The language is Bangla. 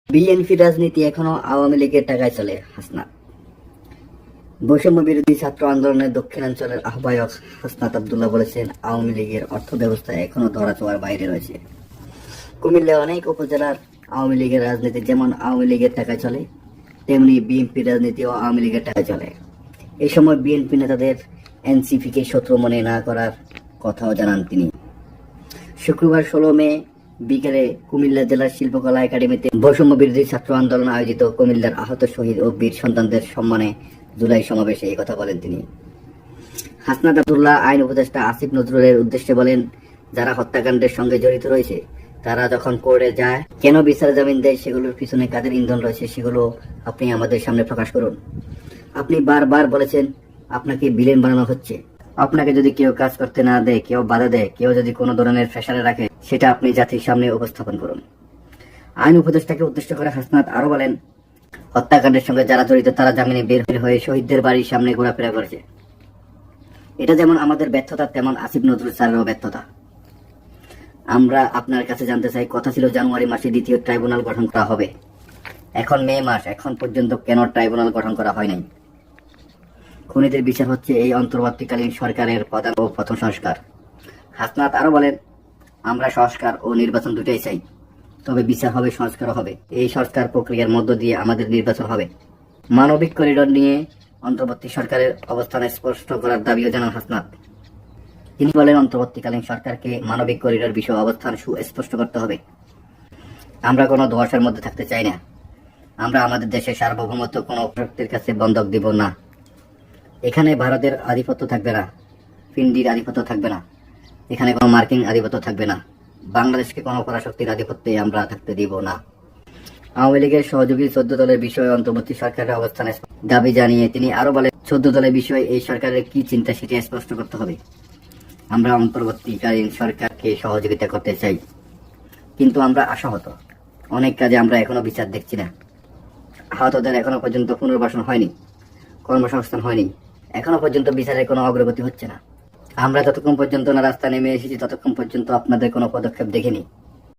বিএনপি রাজনীতি এখনো আওয়ামী লীগের টাকায় চলে। হাসনাত বৈষম্য বিরোধী ছাত্র আন্দোলনের দক্ষিণাঞ্চলের আহ্বায়ক হাসনাত আব্দুল্লাহ বলেছেন, আওয়ামী লীগের অর্থ ব্যবস্থা এখনো ধরাছোঁয়ার বাইরে রয়েছে। কুমিল্লার অনেক উপজেলার আওয়ামী লীগের রাজনীতি যেমন আওয়ামী লীগের টাকায় চলে, তেমনি বিএনপি রাজনীতিও আওয়ামী লীগের টাকায় চলে। এই সময় বিএনপি নেতাদের এনসিপিকে শত্রু মনে না করার কথাও জানান তিনি। শুক্রবার 16 মে বিকেলে কুমিল্লা জেলার শিল্পকলা একাডেমিতে বৈষম্য বিরোধী ছাত্র আন্দোলন আয়োজিত কুমিল্লার আহত শহীদ ও বীর সন্তানদের সম্মানে জুলাই সমাবেশে এই কথা বলেন তিনি। হাসনাত আব্দুল্লাহ আইন উপদেষ্টা আসিফ নজরুলের উদ্দেশ্যে বলেন, যারা হত্যাকাণ্ডের সঙ্গে জড়িত রয়েছে তারা যখন কোর্টে যায় কেন বিচার জামিন দেয়, সেগুলোর পিছনে কাদের ইন্ধন রয়েছে সেগুলো আপনি আমাদের সামনে প্রকাশ করুন। আপনি বারবার বলেছেন আপনাকে ভিলেন বানানো হচ্ছে। আপনাকে যদি কেউ কাজ করতে না দেয়, কেউ বাধা দেয়, কেউ যদি কোনো ধরনের প্রেসারে রাখে, সেটা আপনি জাতির সামনে উপস্থাপন করুন। আইন উপদেষ্টাকে উদ্দেশ্য করে হাসনাত আরো বলেন, হত্যাকাণ্ডের সঙ্গে যারা জড়িত তারা জামিনে বের হয়ে শহীদদের বাড়ির সামনে ঘোরাফেরা করেছে। এটা যেমন আমাদের ব্যর্থতা, তেমন আসিফ নজরুল স্যারেরও ব্যর্থতা। আমরা আপনার কাছে জানতে চাই, কথা ছিল জানুয়ারি মাসে দ্বিতীয় ট্রাইব্যুনাল গঠন করা হবে। এখন মে মাস, এখন পর্যন্ত কেন ট্রাইব্যুনাল গঠন করা হয় নাই? খুনিদের বিচার হচ্ছে এই অন্তর্বর্তীকালীন সরকারের প্রধান ও প্রথম সংস্কার। হাসনাত আরো বলেন, আমরা সংস্কার ও নির্বাচন দুটাই চাই, তবে বিচার হবে, সংস্কারও হবে। এই সংস্কার প্রক্রিয়ার মধ্য দিয়ে আমাদের নির্বাচন হবে। মানবিক করিডোর নিয়ে অন্তর্বর্তী সরকারের অবস্থান স্পষ্ট করার দাবিও জানান হাসনাত। তিনি বলেন, অন্তর্বর্তীকালীন সরকারকে মানবিক করিডোর বিষয়ে অবস্থান সুস্পষ্ট করতে হবে। আমরা কোনো ধোঁয়াশার মধ্যে থাকতে চাই না। আমরা আমাদের দেশের সার্বভৌমত্ব কোনো শক্তির কাছে বন্ধক দিব না। এখানে ভারতের আধিপত্য থাকবে না, ফিন্ডির আধিপত্য থাকবে না, এখানে কোনো মার্কিন আধিপত্য থাকবে না। বাংলাদেশকে কোনো পরাশক্তির আধিপত্যে আমরা থাকতে দিব না। আওয়ামী লীগের সহযোগী 14 দলের বিষয়ে অন্তর্বর্তী সরকারের অবস্থান দাবি জানিয়ে তিনি আরো বলেন, 14 দলের বিষয়ে এই সরকারের কি চিন্তা সেটা স্পষ্ট করতে হবে। আমরা অন্তর্বর্তীকালীন সরকারকে সহযোগিতা করতে চাই, কিন্তু আমরা আশাহত। অনেক কাজে আমরা এখনো বিচার দেখছি না। আহতদের এখনো পর্যন্ত পুনর্বাসন হয়নি, কর্মসংস্থান হয়নি, এখনো পর্যন্ত বিচারের কোনো অগ্রগতি হচ্ছে না। আমরা যতক্ষণ পর্যন্ত না রাস্তা নেমে এসেছি ততক্ষণ পর্যন্ত আপনাদের কোনো পদক্ষেপ দেখিনি।